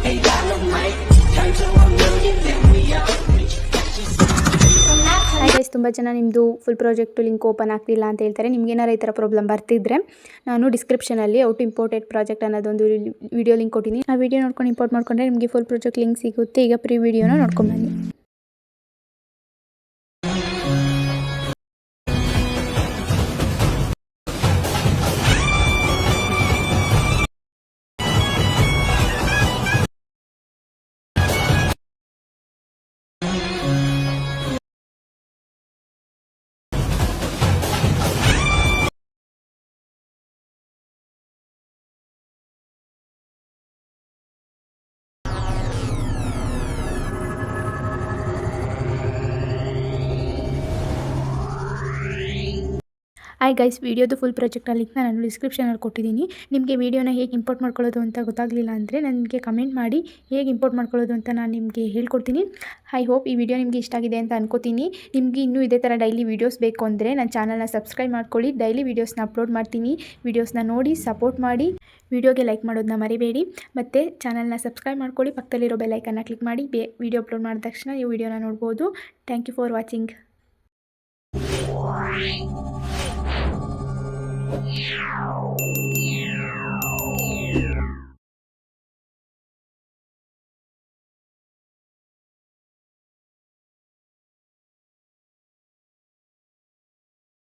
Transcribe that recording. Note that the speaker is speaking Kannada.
ಹಾಯ್ ಗೈಸ್, ತುಂಬ ಜನ ನಿಮ್ಮದು ಫುಲ್ ಪ್ರಾಜೆಕ್ಟು ಲಿಂಕ್ ಓಪನ್ ಆಗ್ತಿಲ್ಲ ಅಂತ ಹೇಳ್ತಾರೆ. ನಿಮಗೇನಾರು ಈ ಥರ ಪ್ರಾಬ್ಲಮ್ ಬರ್ತಿದ್ರೆ ನಾನು ಡಿಸ್ಕ್ರಿಪ್ಷನಲ್ಲಿ ಔಟ್ ಇಂಪೋರ್ಟೆಡ್ ಪ್ರಾಜೆಕ್ಟ್ ಅನ್ನೋದೊಂದು ವಿಡಿಯೋ ಲಿಂಕ್ ಕೊಟ್ಟಿದ್ದೀನಿ. ಆ ವಿಡಿಯೋ ನೋಡ್ಕೊಂಡು ಇಂಪೋರ್ಟ್ ಮಾಡ್ಕೊಂಡ್ರೆ ನಿಮಗೆ ಫುಲ್ ಪ್ರಾಜೆಕ್ಟ್ ಲಿಂಕ್ ಸಿಗುತ್ತೆ. ಈಗ ಪ್ರೀ ವಿಡಿಯೋನ ನೋಡ್ಕೊಂಡು ಬನ್ನಿ. ಹಾಯ್ ಗೈಸ್, ವಿಡಿಯೋದು ಫುಲ್ ಪ್ರಾಜೆಕ್ಟ್ ಲಿಂಕ್ನ ನಾನು ಡಿಸ್ಕ್ರಿಪ್ಷನಲ್ಲಿ ಕೊಟ್ಟಿದ್ದೀನಿ. ನಿಮಗೆ ವಿಡಿಯೋನ ಹೇಗೆ ಇಂಪೋರ್ಟ್ ಮಾಡ್ಕೊಳ್ಳೋದು ಅಂತ ಗೊತ್ತಾಗಲಿಲ್ಲ ಅಂದರೆ ನನಗೆ ಕಮೆಂಟ್ ಮಾಡಿ, ಹೇಗೆ ಇಂಪೋರ್ಟ್ ಮಾಡ್ಕೊಳ್ಳೋದು ಅಂತ ನಾನು ನಿಮಗೆ ಹೇಳ್ಕೊಡ್ತೀನಿ. ಐ ಹೋಪ್ ಈ ವಿಡಿಯೋ ನಿಮಗೆ ಇಷ್ಟ ಆಗಿದೆ ಅಂತ ಅನ್ಕೋತೀನಿ. ನಿಮಗೆ ಇನ್ನೂ ಇದೇ ಥರ ಡೈಲಿ ವೀಡಿಯೋಸ್ ಬೇಕು ಅಂದರೆ ನನ್ನ ಚಾನಲ್ನ ಸಬ್ಸ್ಕ್ರೈಬ್ ಮಾಡ್ಕೊಳ್ಳಿ. ಡೈಲಿ ವೀಡಿಯೋಸ್ನ ಅಪ್ಲೋಡ್ ಮಾಡ್ತೀನಿ. ವೀಡಿಯೋಸ್ನ ನೋಡಿ ಸಪೋರ್ಟ್ ಮಾಡಿ. ವಿಡಿಯೋಗೆ ಲೈಕ್ ಮಾಡೋದನ್ನ ಮರಿಬೇಡಿ. ಮತ್ತು ಚಾನಲ್ನ ಸಬ್ಸ್ಕ್ರೈಬ್ ಮಾಡ್ಕೊಳ್ಳಿ. ಪಕ್ಕದಲ್ಲಿರೋ ಬೆಲ್ ಐಕನ್ನ ಕ್ಲಿಕ್ ಮಾಡಿ. ವಿಡಿಯೋ ಅಪ್ಲೋಡ್ ಮಾಡಿದ ತಕ್ಷಣ ನೀವು ವಿಡಿಯೋನ ನೋಡ್ಬೋದು. Thank you for watching. Yeah.